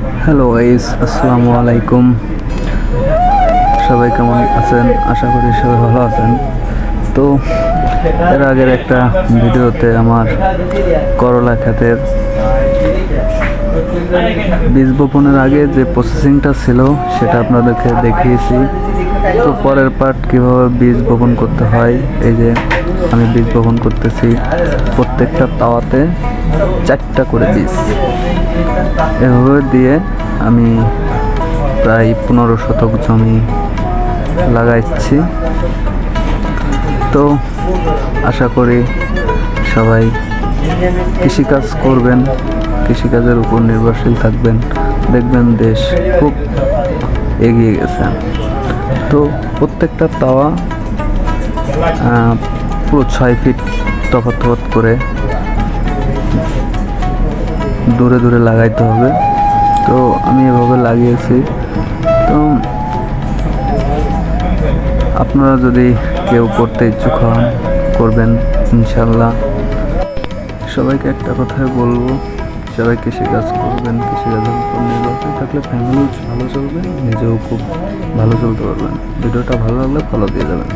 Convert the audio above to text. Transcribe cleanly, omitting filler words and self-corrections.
Hello guys, আসসালামু আলাইকুম। সবাই কেমন আছেন? আশা করি সবাই ভালো আছেন। তো এর আগের একটা ভিডিওতে আমার করলা ক্ষেতের বীজ বপনের আগে যে প্রসেসিংটা ছিল সেটা আপনাদেরকে দেখিয়েছি। তো পরের পার্ট কীভাবে বীজ বপন করতে হয়, এই যে আমি বীজ বপন করতেছি। প্রত্যেকটা তাওয়াতে 4টা করে বীজ এভাবে দিয়ে আমি প্রায় 15 শতক জমি লাগাচ্ছি। তো আশা করি সবাই কৃষিকাজ করবেন, কৃষিকাজের উপর নির্ভরশীল থাকবেন, দেখবেন দেশ খুব এগিয়ে গেছে। তো প্রত্যেকটা তাওয়া পুরো 6 ফিট তফাৎ করে দূরে দূরে লাগাইতে হবে। তো আমি এভাবে লাগিয়েছি। তো আপনারা যদি কেউ করতে ইচ্ছুক হন, করবেন ইনশাল্লাহ। সবাইকে একটা কথাই বলবো, সবাই কৃষিকাজ করবেন। কৃষিকাজের উপর নির্ভরশীল থাকলে ফ্যামিলিও ভালো চলবে, নিজেও খুব ভালো চলতে পারবেন। ভিডিওটা ভালো লাগলে ফলো দিয়ে যাবেন।